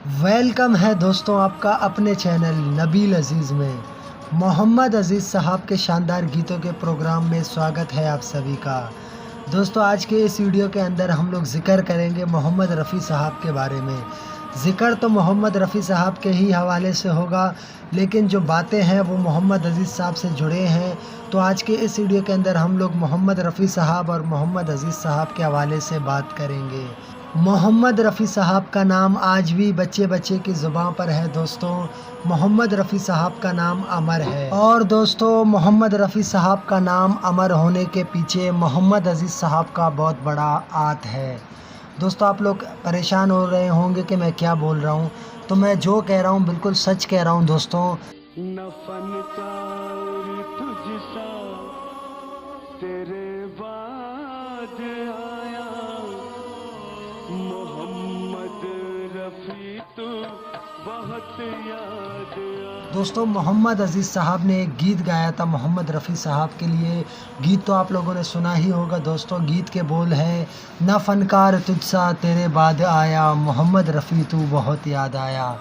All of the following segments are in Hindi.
वेलकम है दोस्तों आपका अपने चैनल नबील अज़ीज़ में। मोहम्मद अज़ीज़ साहब के शानदार गीतों के प्रोग्राम में स्वागत है आप सभी का। दोस्तों आज के इस वीडियो के अंदर हम लोग ज़िक्र करेंगे मोहम्मद रफ़ी साहब के बारे में। ज़िक्र तो मोहम्मद रफ़ी साहब के ही हवाले से होगा, लेकिन जो बातें हैं वो मोहम्मद अज़ीज़ साहब से जुड़े हैं। तो आज के इस वीडियो के अंदर हम लोग मोहम्मद रफ़ी साहब और मोहम्मद अज़ीज़ साहब के हवाले से बात करेंगे। मोहम्मद रफ़ी साहब का नाम आज भी बच्चे बच्चे की ज़ुबान पर है दोस्तों। मोहम्मद रफ़ी साहब का नाम अमर है। और दोस्तों मोहम्मद रफ़ी साहब का नाम अमर होने के पीछे मोहम्मद अज़ीज़ साहब का बहुत बड़ा हाथ है। दोस्तों आप लोग परेशान हो रहे होंगे कि मैं क्या बोल रहा हूँ, तो मैं जो कह रहा हूँ बिल्कुल सच कह रहा हूँ दोस्तों। न फनकार तुझसा तेरे बाद आया मोहम्मद रफ़ी तू बहुत याद आया। दोस्तों मोहम्मद अज़ीज़ साहब ने एक गीत गाया था मोहम्मद रफ़ी साहब के लिए। गीत तो आप लोगों ने सुना ही होगा दोस्तों। गीत के बोल हैं, ना फ़नकार तुझसा तेरे बाद आया मोहम्मद रफ़ी तू बहुत याद आया।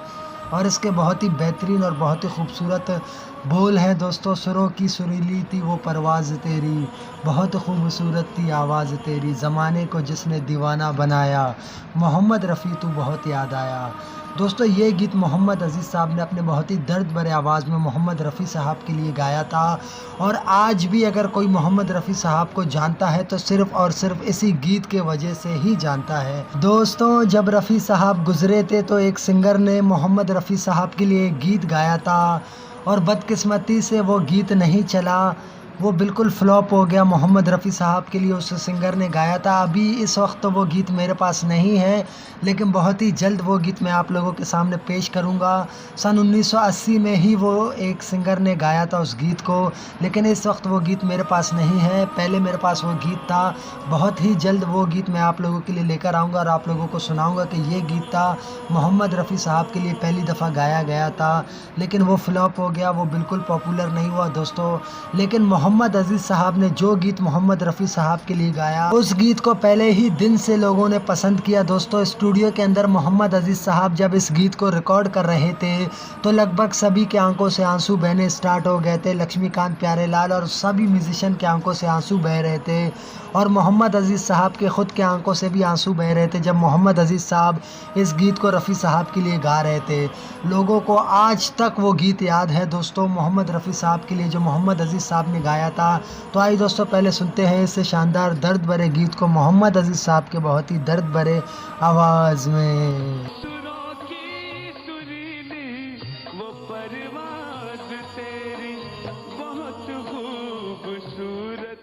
और इसके बहुत ही बेहतरीन और बहुत ही खूबसूरत बोल हैं दोस्तों। सुरों की सुरीली थी वो परवाज़ तेरी, बहुत खूबसूरत थी आवाज़ तेरी, ज़माने को जिसने दीवाना बनाया मोहम्मद रफ़ी तू बहुत याद आया। दोस्तों ये गीत मोहम्मद अज़ीज़ साहब ने अपने बहुत ही दर्द भरे आवाज़ में मोहम्मद रफ़ी साहब के लिए गाया था। और आज भी अगर कोई मोहम्मद रफ़ी साहब को जानता है तो सिर्फ़ और सिर्फ इसी गीत के वजह से ही जानता है। दोस्तों जब रफ़ी साहब गुज़रे थे तो एक सिंगर ने मोहम्मद रफ़ी साहब के लिए एक गीत गाया था और बदकिस्मती से वो गीत नहीं चला, वो बिल्कुल फ्लॉप हो गया। मोहम्मद रफ़ी साहब के लिए उस सिंगर ने गाया था। अभी इस वक्त तो वो गीत मेरे पास नहीं है, लेकिन बहुत ही जल्द वो गीत मैं आप लोगों के सामने पेश करूंगा। सन 1980 में ही वो एक सिंगर ने गाया था उस गीत को, लेकिन इस वक्त वो गीत मेरे पास नहीं है। पहले मेरे पास वो गीत था। बहुत ही जल्द वो गीत मैं आप लोगों के लिए लेकर आऊँगा और आप लोगों को सुनाऊँगा कि ये गीत था मोहम्मद रफ़ी साहब के लिए पहली दफ़ा गाया गया था, लेकिन वो फ्लॉप हो गया, वो बिल्कुल पॉपुलर नहीं हुआ दोस्तों। लेकिन मोहम्मद अज़ीज़ साहब ने जो गीत मोहम्मद रफ़ी साहब के लिए गाया, उस गीत को पहले ही दिन से लोगों ने पसंद किया दोस्तों। स्टूडियो के अंदर मोहम्मद अज़ीज़ साहब जब इस गीत को रिकॉर्ड कर रहे थे तो लगभग सभी के आंखों से आंसू बहने स्टार्ट हो गए थे। लक्ष्मीकांत प्यारेलाल और सभी म्यूजिशियन के आंखों से आंसू बह रहे थे और मोहम्मद अज़ीज़ साहब के ख़ुद के आंखों से भी आंसू बह रहे थे जब मोहम्मद अज़ीज़ साहब इस गीत को रफ़ी साहब के लिए गा रहे थे। लोगों को आज तक वो गीत याद है दोस्तों, मोहम्मद रफ़ी साहब के लिए जो मोहम्मद अज़ीज़ साहब ने गाया था। तो आइए दोस्तों पहले सुनते हैं इस शानदार दर्द भरे गीत को मोहम्मद अज़ीज़ साहब के बहुत ही दर्द भरे आवाज़ में। सुरों की सुरीली वो परवाज़ तेरी बहुत खूबसूरत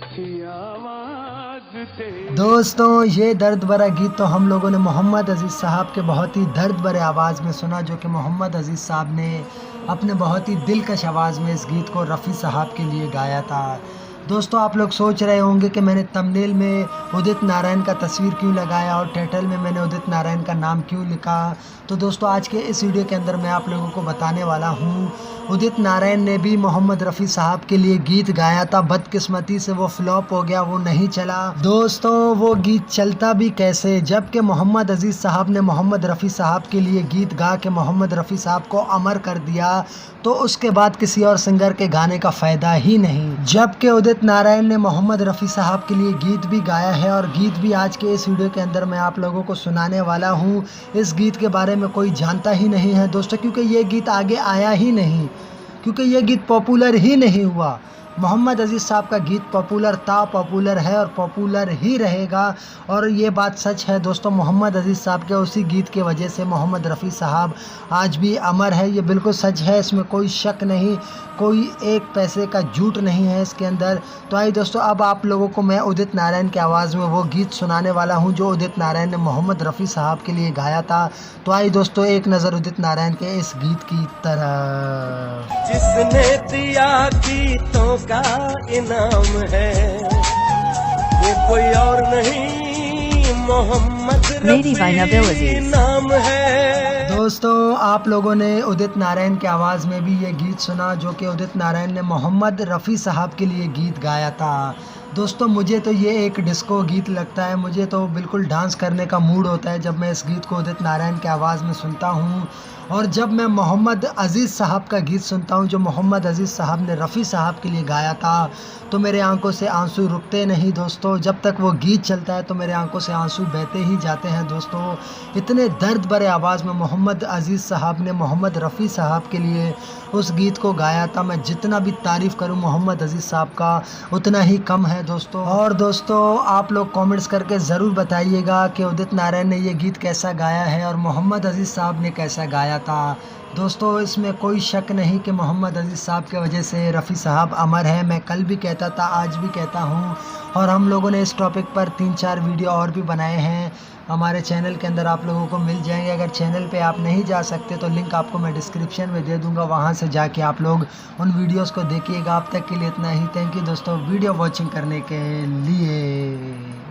थी आवाज़ तेरी। दोस्तों ये दर्द भरा गीत तो हम लोगों ने मोहम्मद अज़ीज़ साहब के बहुत ही दर्द भरे आवाज़ में सुना, जो कि मोहम्मद अज़ीज़ साहब ने अपने बहुत ही दिलकश आवाज़ में इस गीत को रफ़ी साहब के लिए गाया था। दोस्तों आप लोग सोच रहे होंगे कि मैंने थंबनेल में उदित नारायण का तस्वीर क्यों लगाया और टाइटल में मैंने उदित नारायण का नाम क्यों लिखा। तो दोस्तों आज के इस वीडियो के अंदर मैं आप लोगों को बताने वाला हूँ, उदित नारायण ने भी मोहम्मद रफ़ी साहब के लिए गीत गाया था। बदकिस्मती से वो फ्लॉप हो गया, वो नहीं चला। दोस्तों वो गीत चलता भी कैसे, जबकि मोहम्मद अज़ीज़ साहब ने मोहम्मद रफ़ी साहब के लिए गीत गा के मोहम्मद रफ़ी साहब को अमर कर दिया, तो उसके बाद किसी और सिंगर के गाने का फ़ायदा ही नहीं। जबकि उदित नारायण ने मोहम्मद रफ़ी साहब के लिए गीत भी गाया है और गीत भी आज के इस वीडियो के अंदर मैं आप लोगों को सुनाने वाला हूँ। इस गीत के बारे में कोई जानता ही नहीं है दोस्तों, क्योंकि ये गीत आगे आया ही नहीं, क्योंकि ये गीत पॉपुलर ही नहीं हुआ। मोहम्मद अज़ीज़ साहब का गीत पॉपुलर था, पॉपुलर है और पॉपुलर ही रहेगा। और ये बात सच है दोस्तों, मोहम्मद अज़ीज़ साहब के उसी गीत के वजह से मोहम्मद रफ़ी साहब आज भी अमर है। ये बिल्कुल सच है, इसमें कोई शक नहीं, कोई एक पैसे का झूठ नहीं है इसके अंदर। तो आइए दोस्तों अब आप लोगों को मैं उदित नारायण की आवाज़ में वो गीत सुनाने वाला हूँ जो उदित नारायण ने मोहम्मद रफ़ी साहब के लिए गाया था। तो आइए दोस्तों एक नज़र उदित नारायण के इस गीत की तरफ। जिसने दिया गीतों का इनाम है ये कोई और नहीं मोहम्मद रफ़ी नाम है। दोस्तों आप लोगों ने उदित नारायण की आवाज़ में भी ये गीत सुना जो कि उदित नारायण ने मोहम्मद रफ़ी साहब के लिए गीत गाया था। दोस्तों मुझे तो ये एक डिस्को गीत लगता है, मुझे तो बिल्कुल डांस करने का मूड होता है जब मैं इस गीत को उदित नारायण की आवाज़ में सुनता हूँ। और जब मैं मोहम्मद अज़ीज़ साहब का गीत सुनता हूँ जो मोहम्मद अज़ीज़ साहब ने रफ़ी साहब के लिए गाया था, तो मेरे आंखों से आंसू रुकते नहीं दोस्तों। जब तक वो गीत चलता है तो मेरे आंखों से आंसू बहते ही जाते हैं दोस्तों। इतने दर्द भरे आवाज़ में मोहम्मद अज़ीज़ साहब ने मोहम्मद रफ़ी साहब के लिए उस गीत को गाया था। मैं जितना भी तारीफ़ करूं मोहम्मद अज़ीज़ साहब का उतना ही कम है दोस्तों। और दोस्तों आप लोग कमेंट्स करके ज़रूर बताइएगा कि उदित नारायण ने ये गीत कैसा गाया है और मोहम्मद अज़ीज़ साहब ने कैसा गाया था। दोस्तों इसमें कोई शक नहीं कि मोहम्मद अज़ीज़ साहब की वजह से रफ़ी साहब अमर है। मैं कल भी कहता था, आज भी कहता हूँ, और हम लोगों ने इस टॉपिक पर 3-4 वीडियो और भी बनाए हैं, हमारे चैनल के अंदर आप लोगों को मिल जाएंगे। अगर चैनल पे आप नहीं जा सकते तो लिंक आपको मैं डिस्क्रिप्शन में दे दूंगा, वहाँ से जाके आप लोग उन वीडियोस को देखिएगा। अब तक के लिए इतना ही। थैंक यू दोस्तों वीडियो वॉचिंग करने के लिए।